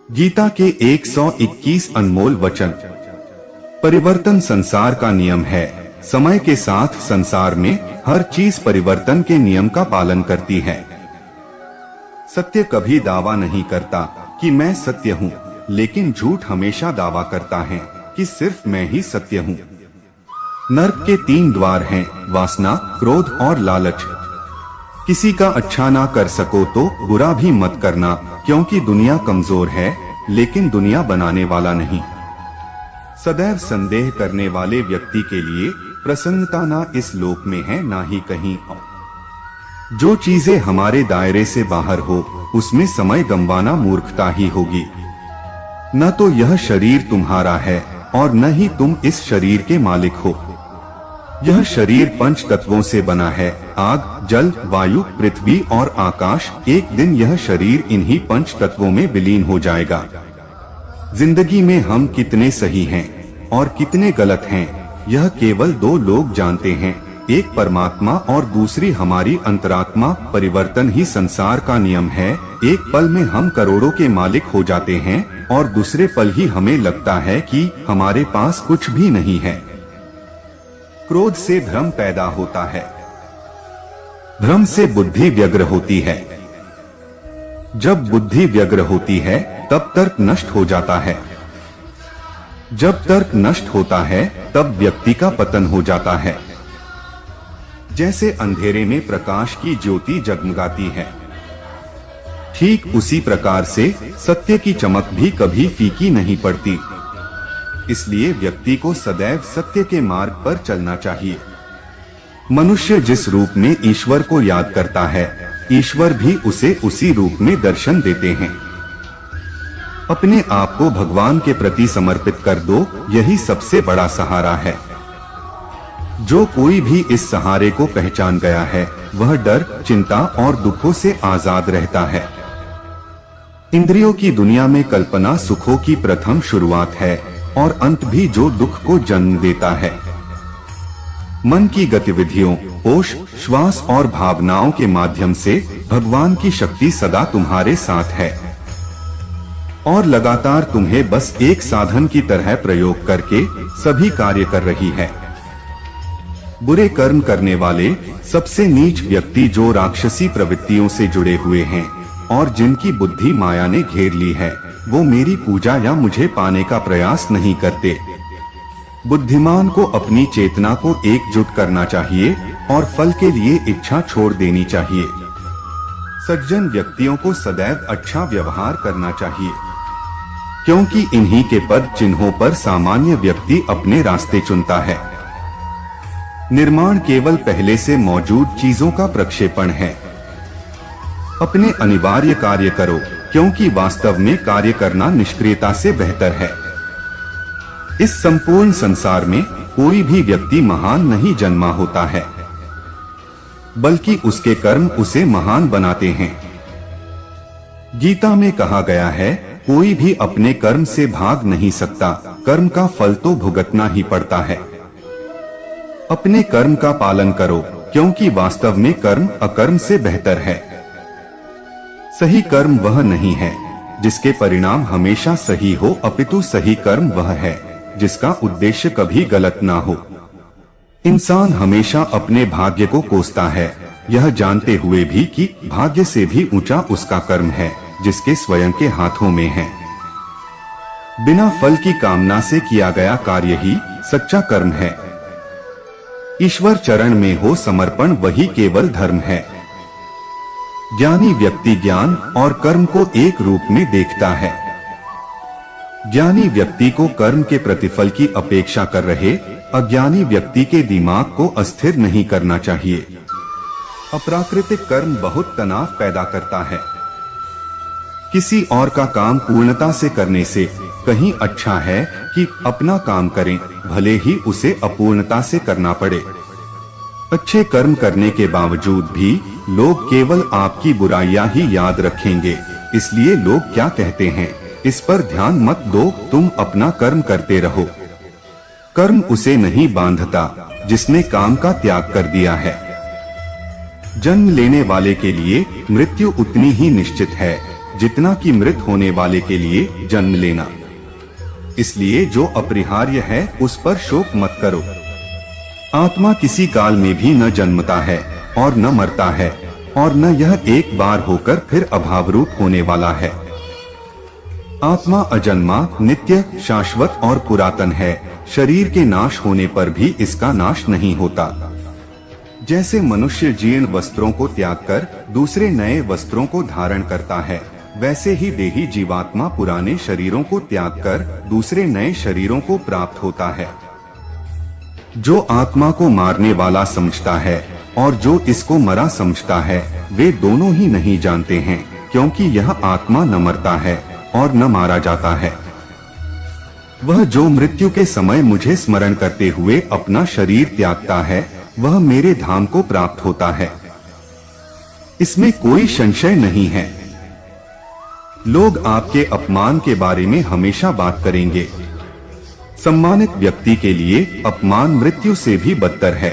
गीता के 121 अनमोल वचन। परिवर्तन संसार का नियम है। समय के साथ संसार में हर चीज परिवर्तन के नियम का पालन करती है। सत्य कभी दावा नहीं करता कि मैं सत्य हूँ, लेकिन झूठ हमेशा दावा करता है कि सिर्फ मैं ही सत्य हूँ। नर्क के 3 द्वार हैं, वासना, क्रोध और लालच। किसी का अच्छा ना कर सको तो बुरा भी मत करना, क्योंकि दुनिया कमजोर है, लेकिन दुनिया बनाने वाला नहीं। सदैव संदेह करने वाले व्यक्ति के लिए प्रसन्नता ना इस लोक में है ना ही कहीं और। जो चीजें हमारे दायरे से बाहर हो, उसमें समय गंवाना मूर्खता ही होगी। न तो यह शरीर तुम्हारा है और न ही तुम इस शरीर के मालिक हो। यह शरीर 5 तत्वों से बना है, आग, जल, वायु, पृथ्वी और आकाश। एक दिन यह शरीर इन्हीं 5 तत्वों में विलीन हो जाएगा। जिंदगी में हम कितने सही हैं और कितने गलत हैं, यह केवल 2 लोग जानते हैं, एक परमात्मा और दूसरी हमारी अंतरात्मा। परिवर्तन ही संसार का नियम है। एक पल में हम करोड़ों के मालिक हो जाते हैं और दूसरे पल ही हमें लगता है कि हमारे पास कुछ भी नहीं है। क्रोध से भ्रम पैदा होता है, भ्रम से बुद्धि व्यग्र होती है। जब बुद्धि व्यग्र होती है तब तर्क नष्ट हो जाता है। जब तर्क नष्ट होता है तब व्यक्ति का पतन हो जाता है। जैसे अंधेरे में प्रकाश की ज्योति जगमगाती है, ठीक उसी प्रकार से सत्य की चमक भी कभी फीकी नहीं पड़ती। इसलिए व्यक्ति को सदैव सत्य के मार्ग पर चलना चाहिए। मनुष्य जिस रूप में ईश्वर को याद करता है, ईश्वर भी उसे उसी रूप में दर्शन देते हैं। अपने आप को भगवान के प्रति समर्पित कर दो, यही सबसे बड़ा सहारा है। जो कोई भी इस सहारे को पहचान गया है, वह डर, चिंता और दुखों से आजाद रहता है। इंद्रियों की दुनिया में कल्पना सुखों की प्रथम शुरुआत है और अंत भी जो दुख को जन्म देता है। मन की गतिविधियों, होश, श्वास और भावनाओं के माध्यम से भगवान की शक्ति सदा तुम्हारे साथ है और लगातार तुम्हें बस एक साधन की तरह प्रयोग करके सभी कार्य कर रही है। बुरे कर्म करने वाले सबसे नीच व्यक्ति जो राक्षसी प्रवृत्तियों से जुड़े हुए हैं और जिनकी बुद्धि माया ने घेर ली है, वो मेरी पूजा या मुझे पाने का प्रयास नहीं करते। बुद्धिमान को अपनी चेतना को एकजुट करना चाहिए और फल के लिए इच्छा छोड़ देनी चाहिए। सज्जन व्यक्तियों को सदैव अच्छा व्यवहार करना चाहिए, क्योंकि इन्हीं के पद चिन्हों पर सामान्य व्यक्ति अपने रास्ते चुनता है। निर्माण केवल पहले से मौजूद चीजों का प्रक्षेपण है। अपने अनिवार्य कार्य करो, क्योंकि वास्तव में कार्य करना निष्क्रियता से बेहतर है। इस संपूर्ण संसार में कोई भी व्यक्ति महान नहीं जन्मा होता है, बल्कि उसके कर्म उसे महान बनाते हैं। गीता में कहा गया है, कोई भी अपने कर्म से भाग नहीं सकता, कर्म का फल तो भुगतना ही पड़ता है। अपने कर्म का पालन करो, क्योंकि वास्तव में कर्म अकर्म से बेहतर है। सही कर्म वह नहीं है जिसके परिणाम हमेशा सही हो, अपितु सही कर्म वह है जिसका उद्देश्य कभी गलत ना हो। इंसान हमेशा अपने भाग्य को कोसता है, यह जानते हुए भी कि भाग्य से भी ऊंचा उसका कर्म है जिसके स्वयं के हाथों में है। बिना फल की कामना से किया गया कार्य ही सच्चा कर्म है। ईश्वर चरण में हो समर्पण वही केवल धर्म है। ज्ञानी व्यक्ति ज्ञान और कर्म को एक रूप में देखता है। ज्ञानी व्यक्ति को कर्म के प्रतिफल की अपेक्षा कर रहे अज्ञानी व्यक्ति के दिमाग को अस्थिर नहीं करना चाहिए। अप्राकृतिक कर्म बहुत तनाव पैदा करता है। किसी और का काम पूर्णता से करने से कहीं अच्छा है कि अपना काम करें, भले ही उसे अपूर्णता से करना पड़े। अच्छे कर्म करने के बावजूद भी लोग केवल आपकी बुराइयां ही याद रखेंगे, इसलिए लोग क्या कहते हैं इस पर ध्यान मत दो, तुम अपना कर्म करते रहो। कर्म उसे नहीं बांधता जिसने काम का त्याग कर दिया है। जन्म लेने वाले के लिए मृत्यु उतनी ही निश्चित है जितना कि मृत होने वाले के लिए जन्म लेना। इसलिए जो अपरिहार्य है उस पर शोक मत करो। आत्मा किसी काल में भी न जन्मता है और न मरता है, और न यह एक बार होकर फिर अभाव रूप होने वाला है। आत्मा अजन्मा, नित्य, शाश्वत और पुरातन है। शरीर के नाश होने पर भी इसका नाश नहीं होता। जैसे मनुष्य जीर्ण वस्त्रों को त्याग कर दूसरे नए वस्त्रों को धारण करता है, वैसे ही देही जीवात्मा पुराने शरीरों को त्याग कर दूसरे नए शरीरों को प्राप्त होता है। जो आत्मा को मारने वाला समझता है और जो इसको मरा समझता है, वे दोनों ही नहीं जानते हैं, क्योंकि यह आत्मा न मरता है और न मारा जाता है। वह जो मृत्यु के समय मुझे स्मरण करते हुए अपना शरीर त्यागता है, वह मेरे धाम को प्राप्त होता है। इसमें कोई संशय नहीं है। लोग आपके अपमान के बारे में हमेशा बात करेंगे। सम्मानित व्यक्ति के लिए अपमान मृत्यु से भी बदतर है।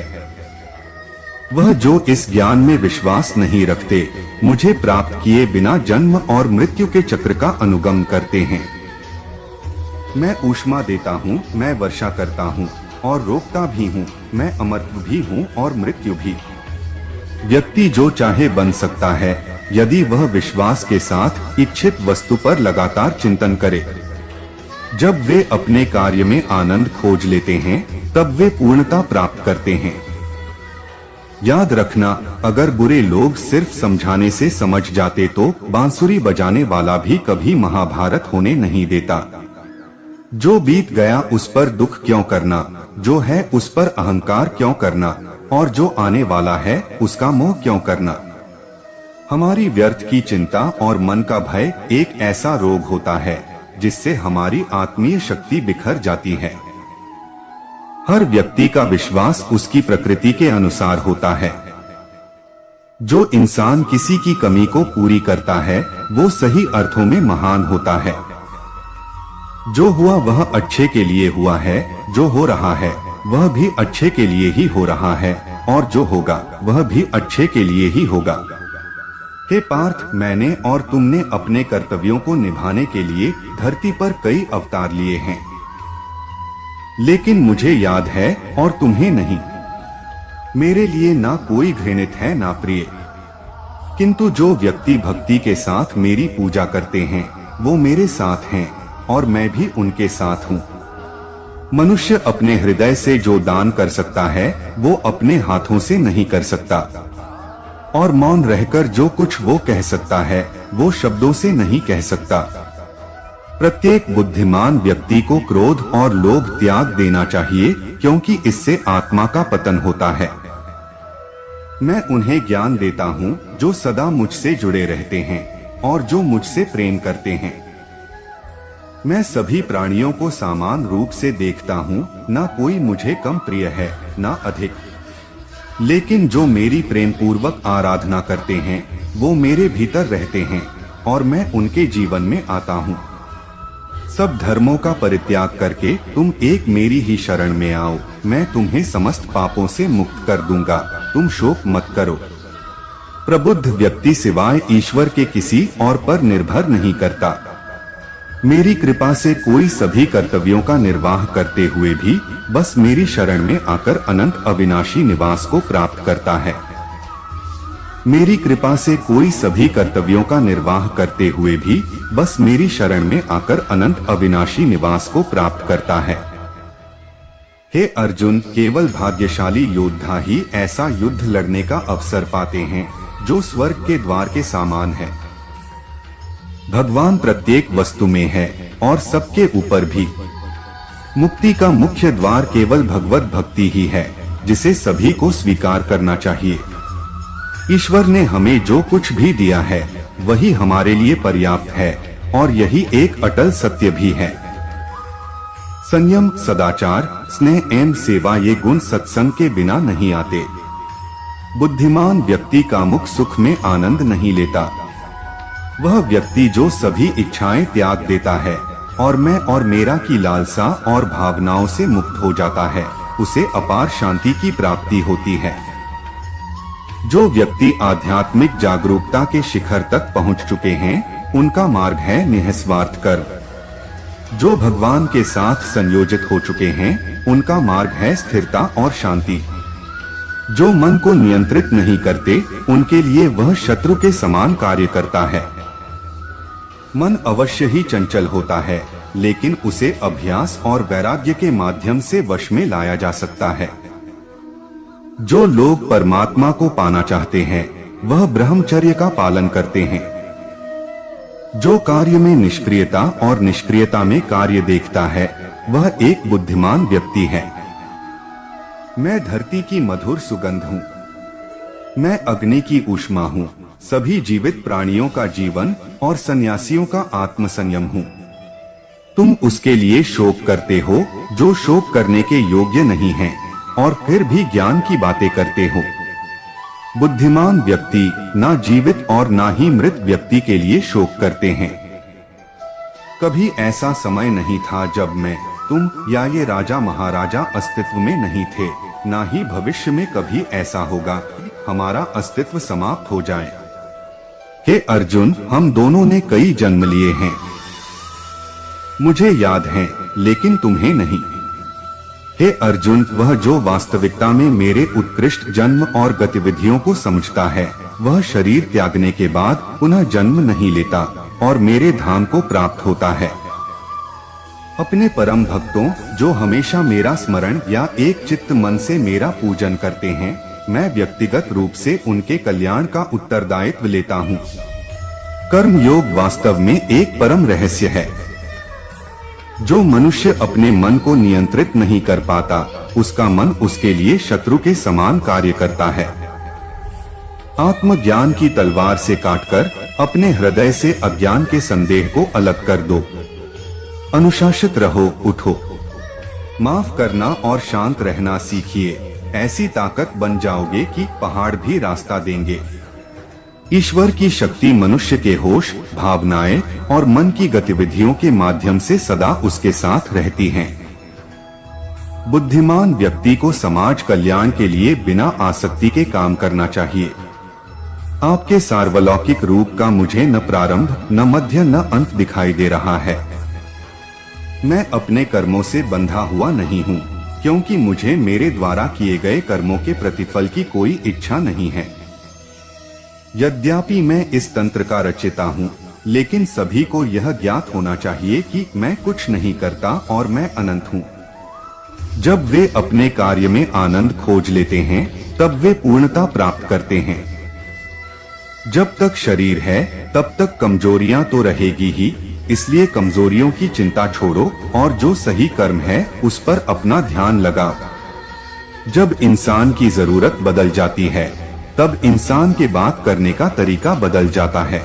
वह जो इस ज्ञान में विश्वास नहीं रखते, मुझे प्राप्त किए बिना जन्म और मृत्यु के चक्र का अनुगम करते हैं। मैं ऊष्मा देता हूँ, मैं वर्षा करता हूँ और रोकता भी हूँ, मैं अमरत्व भी हूँ और मृत्यु भी। व्यक्ति जो चाहे बन सकता है, यदि वह विश्वास के साथ इच्छित वस्तु पर लगातार चिंतन करे। जब वे अपने कार्य में आनंद खोज लेते हैं, तब वे पूर्णता प्राप्त करते हैं। याद रखना, अगर बुरे लोग सिर्फ समझाने से समझ जाते तो बांसुरी बजाने वाला भी कभी महाभारत होने नहीं देता। जो बीत गया उस पर दुख क्यों करना, जो है उस पर अहंकार क्यों करना, और जो आने वाला है उसका मोह क्यों करना। हमारी व्यर्थ की चिंता और मन का भय एक ऐसा रोग होता है जिससे हमारी आत्मीय शक्ति बिखर जाती है। हर व्यक्ति का विश्वास उसकी प्रकृति के अनुसार होता है। जो इंसान किसी की कमी को पूरी करता है, वो सही अर्थों में महान होता है। जो हुआ वह अच्छे के लिए हुआ है, जो हो रहा है वह भी अच्छे के लिए ही हो रहा है, और जो होगा वह भी अच्छे के लिए ही होगा। हे पार्थ, मैंने और तुमने अपने कर्तव्यों को निभाने के लिए धरती पर कई अवतार लिए हैं, लेकिन मुझे याद है और तुम्हें नहीं। मेरे लिए ना कोई घृणित है ना प्रिय, किंतु जो व्यक्ति भक्ति के साथ मेरी पूजा करते हैं, वो मेरे साथ हैं और मैं भी उनके साथ हूँ। मनुष्य अपने हृदय से जो दान कर सकता है, वो अपने हाथों से नहीं कर सकता, और मौन रहकर जो कुछ वो कह सकता है, वो शब्दों से नहीं कह सकता। प्रत्येक बुद्धिमान व्यक्ति को क्रोध और लोभ त्याग देना चाहिए, क्योंकि इससे आत्मा का पतन होता है। मैं उन्हें ज्ञान देता हूँ जो सदा मुझसे जुड़े रहते हैं और जो मुझसे प्रेम करते हैं। मैं सभी प्राणियों को समान रूप से देखता हूँ, ना कोई मुझे कम प्रिय है ना अधिक। लेकिन जो मेरी प्रेम पूर्वक आराधना करते हैं, वो मेरे भीतर रहते हैं और मैं उनके जीवन में आता हूँ। सब धर्मों का परित्याग करके तुम एक मेरी ही शरण में आओ, मैं तुम्हें समस्त पापों से मुक्त कर दूंगा, तुम शोक मत करो। प्रबुद्ध व्यक्ति सिवाय ईश्वर के किसी और पर निर्भर नहीं करता। मेरी कृपा से कोई सभी कर्तव्यों का निर्वाह करते हुए भी बस मेरी शरण में आकर अनंत अविनाशी निवास को प्राप्त करता है। मेरी कृपा से कोई सभी कर्तव्यों का निर्वाह करते हुए भी बस मेरी शरण में आकर अनंत अविनाशी निवास को प्राप्त करता है। हे अर्जुन, केवल भाग्यशाली योद्धा ही ऐसा युद्ध लड़ने का अवसर पाते हैं जो स्वर्ग के द्वार के समान है। भगवान प्रत्येक वस्तु में है और सबके ऊपर भी। मुक्ति का मुख्य द्वार केवल भगवत भक्ति ही है, जिसे सभी को स्वीकार करना चाहिए। ईश्वर ने हमें जो कुछ भी दिया है वही हमारे लिए पर्याप्त है, और यही एक अटल सत्य भी है। संयम, सदाचार, स्नेह एवं सेवा ये गुण सत्संग के बिना नहीं आते। बुद्धिमान व्यक्ति कामुक सुख में आनंद नहीं लेता। वह व्यक्ति जो सभी इच्छाएं त्याग देता है और मैं और मेरा की लालसा और भावनाओं से मुक्त हो जाता है, उसे अपार शांति की प्राप्ति होती है। जो व्यक्ति आध्यात्मिक जागरूकता के शिखर तक पहुंच चुके हैं, उनका मार्ग है निःस्वार्थ कर्म। जो भगवान के साथ संयोजित हो चुके हैं उनका मार्ग है स्थिरता और शांति। जो मन को नियंत्रित नहीं करते उनके लिए वह शत्रु के समान कार्य करता है। मन अवश्य ही चंचल होता है, लेकिन उसे अभ्यास और वैराग्य के माध्यम से वश में लाया जा सकता है। जो लोग परमात्मा को पाना चाहते हैं वह ब्रह्मचर्य का पालन करते हैं। जो कार्य में निष्क्रियता और निष्क्रियता में कार्य देखता है वह एक बुद्धिमान व्यक्ति है। मैं धरती की मधुर सुगंध हूँ, मैं अग्नि की ऊष्मा हूँ, सभी जीवित प्राणियों का जीवन और सन्यासियों का आत्मसंयम हूँ। तुम उसके लिए शोक करते हो जो शोक करने के योग्य नहीं है और फिर भी ज्ञान की बातें करते हो। बुद्धिमान व्यक्ति ना जीवित और ना ही मृत व्यक्ति के लिए शोक करते हैं। कभी ऐसा समय नहीं था जब मैं, तुम या ये राजा महाराजा अस्तित्व में नहीं थे, ना ही भविष्य में कभी ऐसा होगा हमारा अस्तित्व समाप्त हो जाए। हे अर्जुन, हम दोनों ने कई जन्म लिए हैं, मुझे याद है लेकिन तुम्हें नहीं। हे अर्जुन, वह जो वास्तविकता में मेरे उत्कृष्ट जन्म और गतिविधियों को समझता है वह शरीर त्यागने के बाद पुनः जन्म नहीं लेता और मेरे धाम को प्राप्त होता है। अपने परम भक्तों जो हमेशा मेरा स्मरण या एक चित्त मन से मेरा पूजन करते हैं, मैं व्यक्तिगत रूप से उनके कल्याण का उत्तरदायित्व लेता हूँ। कर्म योग वास्तव में एक परम रहस्य है। जो मनुष्य अपने मन को नियंत्रित नहीं कर पाता उसका मन उसके लिए शत्रु के समान कार्य करता है। आत्मज्ञान की तलवार से काटकर अपने हृदय से अज्ञान के संदेह को अलग कर दो। अनुशासित रहो, उठो, माफ करना और शांत रहना सीखिए। ऐसी ताकत बन जाओगे कि पहाड़ भी रास्ता देंगे। ईश्वर की शक्ति मनुष्य के होश, भावनाएं और मन की गतिविधियों के माध्यम से सदा उसके साथ रहती हैं। बुद्धिमान व्यक्ति को समाज कल्याण के लिए बिना आसक्ति के काम करना चाहिए। आपके सार्वलौकिक रूप का मुझे न प्रारंभ, न मध्य, न अंत दिखाई दे रहा है। मैं अपने कर्मों से बंधा हुआ नहीं हूँ, क्योंकि मुझे मेरे द्वारा किए गए कर्मों के प्रतिफल की कोई इच्छा नहीं है। यद्यपि मैं इस तंत्र का रचयिता हूँ, लेकिन सभी को यह ज्ञात होना चाहिए कि मैं कुछ नहीं करता और मैं अनंत हूँ। जब वे अपने कार्य में आनंद खोज लेते हैं तब वे पूर्णता प्राप्त करते हैं। जब तक शरीर है तब तक कमजोरियां तो रहेगी ही, इसलिए कमजोरियों की चिंता छोड़ो और जो सही कर्म है उस पर अपना ध्यान लगाओ। जब इंसान की जरूरत बदल जाती है तब इंसान के बात करने का तरीका बदल जाता है।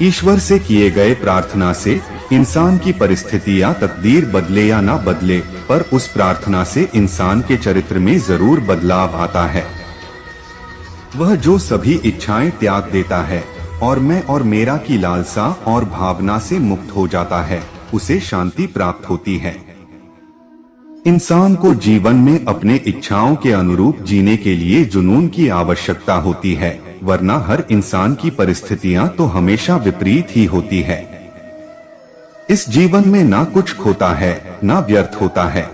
ईश्वर से किए गए प्रार्थना से इंसान की परिस्थिति या तकदीर बदले या ना बदले, पर उस प्रार्थना से इंसान के चरित्र में जरूर बदलाव आता है। वह जो सभी इच्छाएं त्याग देता है और मैं और मेरा की लालसा और भावना से मुक्त हो जाता है, उसे शांति प्राप्त होती है। इंसान को जीवन में अपने इच्छाओं के अनुरूप जीने के लिए जुनून की आवश्यकता होती है, वरना हर इंसान की परिस्थितियां तो हमेशा विपरीत ही होती है। इस जीवन में ना कुछ खोता है ना व्यर्थ होता है।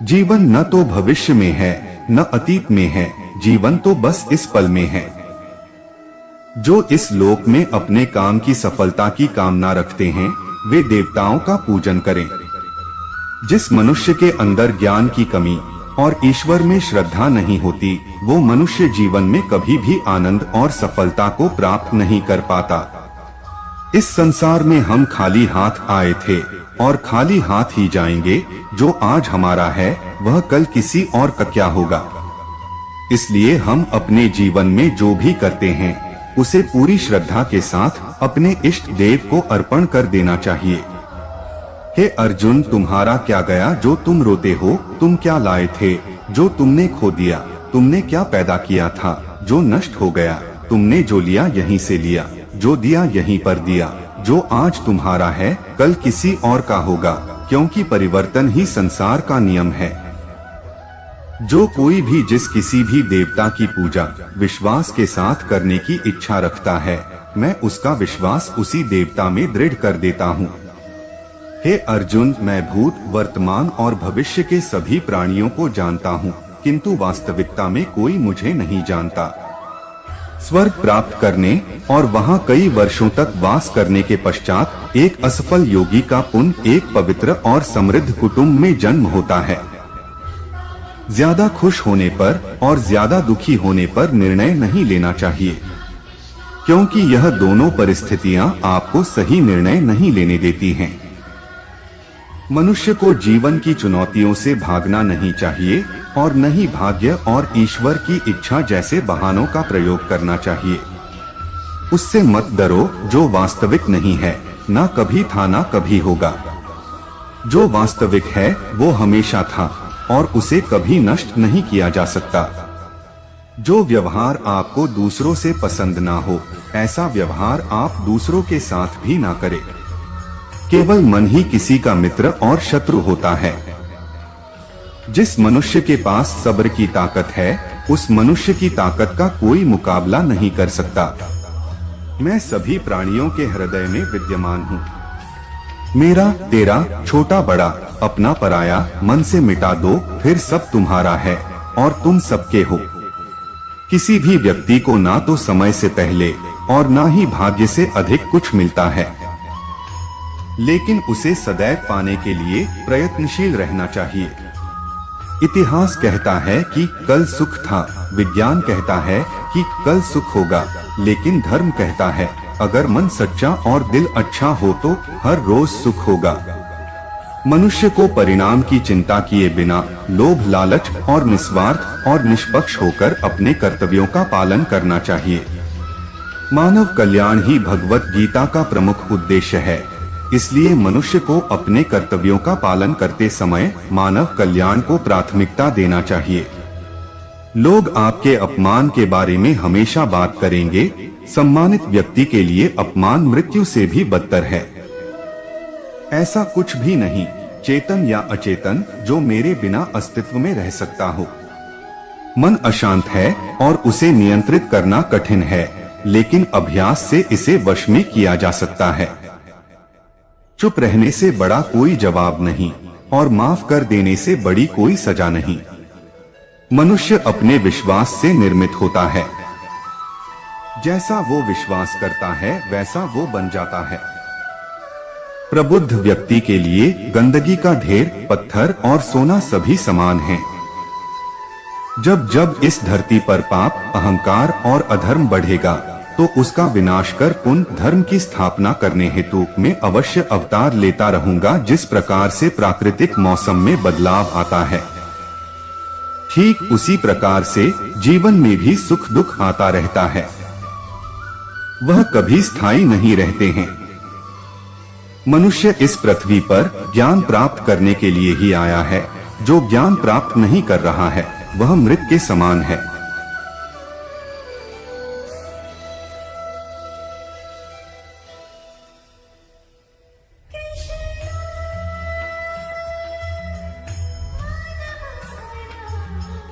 जीवन न तो भविष्य में है न अतीत में है, जीवन तो बस इस पल में है। जो इस लोक में अपने काम की सफलता की कामना रखते हैं वे देवताओं का पूजन करें। जिस मनुष्य के अंदर ज्ञान की कमी और ईश्वर में श्रद्धा नहीं होती, वो मनुष्य जीवन में कभी भी आनंद और सफलता को प्राप्त नहीं कर पाता। इस संसार में हम खाली हाथ आए थे और खाली हाथ ही जाएंगे। जो आज हमारा है वह कल किसी और का क्या होगा। इसलिए हम अपने जीवन में जो भी करते हैं उसे पूरी श्रद्धा के साथ अपने इष्ट देव को अर्पण कर देना चाहिए। हे अर्जुन, तुम्हारा क्या गया जो तुम रोते हो? तुम क्या लाए थे जो तुमने खो दिया? तुमने क्या पैदा किया था जो नष्ट हो गया? तुमने जो लिया यहीं से लिया, जो दिया यहीं पर दिया। जो आज तुम्हारा है कल किसी और का होगा, क्योंकि परिवर्तन ही संसार का नियम है। जो कोई भी जिस किसी भी देवता की पूजा विश्वास के साथ करने की इच्छा रखता है, मैं उसका विश्वास उसी देवता में दृढ़ कर देता हूँ। हे अर्जुन, मैं भूत, वर्तमान और भविष्य के सभी प्राणियों को जानता हूँ, किंतु वास्तविकता में कोई मुझे नहीं जानता। स्वर्ग प्राप्त करने और वहाँ कई वर्षों तक वास करने के पश्चात एक असफल योगी का पुण्य एक पवित्र और समृद्ध कुटुंब में जन्म होता है। ज्यादा खुश होने पर और ज्यादा दुखी होने पर निर्णय नहीं लेना चाहिए, क्योंकि यह दोनों परिस्थितियां आपको सही निर्णय नहीं लेने देती हैं। मनुष्य को जीवन की चुनौतियों से भागना नहीं चाहिए और न ही भाग्य और ईश्वर की इच्छा जैसे बहानों का प्रयोग करना चाहिए। उससे मत डरो जो वास्तविक नहीं है, ना कभी था ना कभी होगा। जो वास्तविक है वो हमेशा था और उसे कभी नष्ट नहीं किया जा सकता। जो व्यवहार आपको दूसरों से पसंद ना हो, ऐसा व्यवहार आप दूसरों के साथ भी ना करें। केवल मन ही किसी का मित्र और शत्रु होता है। जिस मनुष्य के पास सब्र की ताकत है, उस मनुष्य की ताकत का कोई मुकाबला नहीं कर सकता। मैं सभी प्राणियों के हृदय में विद्यमान हूँ। मेरा, तेरा, छोटा बड़ा, अपना पराया मन से मिटा दो, फिर सब तुम्हारा है और तुम सबके हो। किसी भी व्यक्ति को ना तो समय से पहले और ना ही भाग्य से अधिक कुछ मिलता है, लेकिन उसे सदैव पाने के लिए प्रयत्नशील रहना चाहिए। इतिहास कहता है कि कल सुख था, विज्ञान कहता है कि कल सुख होगा, लेकिन धर्म कहता है अगर मन सच्चा और दिल अच्छा हो तो हर रोज सुख होगा। मनुष्य को परिणाम की चिंता किए बिना लोभ, लालच और निस्वार्थ और निष्पक्ष होकर अपने कर्तव्यों का पालन करना चाहिए। मानव कल्याण ही भगवत गीता का प्रमुख उद्देश्य है, इसलिए मनुष्य को अपने कर्तव्यों का पालन करते समय मानव कल्याण को प्राथमिकता देना चाहिए। लोग आपके अपमान के बारे में हमेशा बात करेंगे। सम्मानित व्यक्ति के लिए अपमान मृत्यु से भी बदतर है। ऐसा कुछ भी नहीं, चेतन या अचेतन, जो मेरे बिना अस्तित्व में रह सकता हो। मन अशांत है और उसे नियंत्रित करना कठिन है, लेकिन अभ्यास से इसे वश में किया जा सकता है। चुप रहने से बड़ा कोई जवाब नहीं और माफ कर देने से बड़ी कोई सजा नहीं। मनुष्य अपने विश्वास से निर्मित होता है। जैसा वो विश्वास करता है वैसा वो बन जाता है। प्रबुद्ध व्यक्ति के लिए गंदगी का ढेर, पत्थर और सोना सभी समान हैं। जब जब इस धरती पर पाप, अहंकार और अधर्म बढ़ेगा तो उसका विनाश कर पुण्य धर्म की स्थापना करने हेतु मैं अवश्य अवतार लेता रहूंगा। जिस प्रकार से प्राकृतिक मौसम में बदलाव आता है, ठीक उसी प्रकार से जीवन में भी सुख दुख आता रहता है। वह कभी स्थायी नहीं रहते हैं। मनुष्य इस पृथ्वी पर ज्ञान प्राप्त करने के लिए ही आया है। जो ज्ञान प्राप्त नहीं कर रहा है वह मृत के समान है।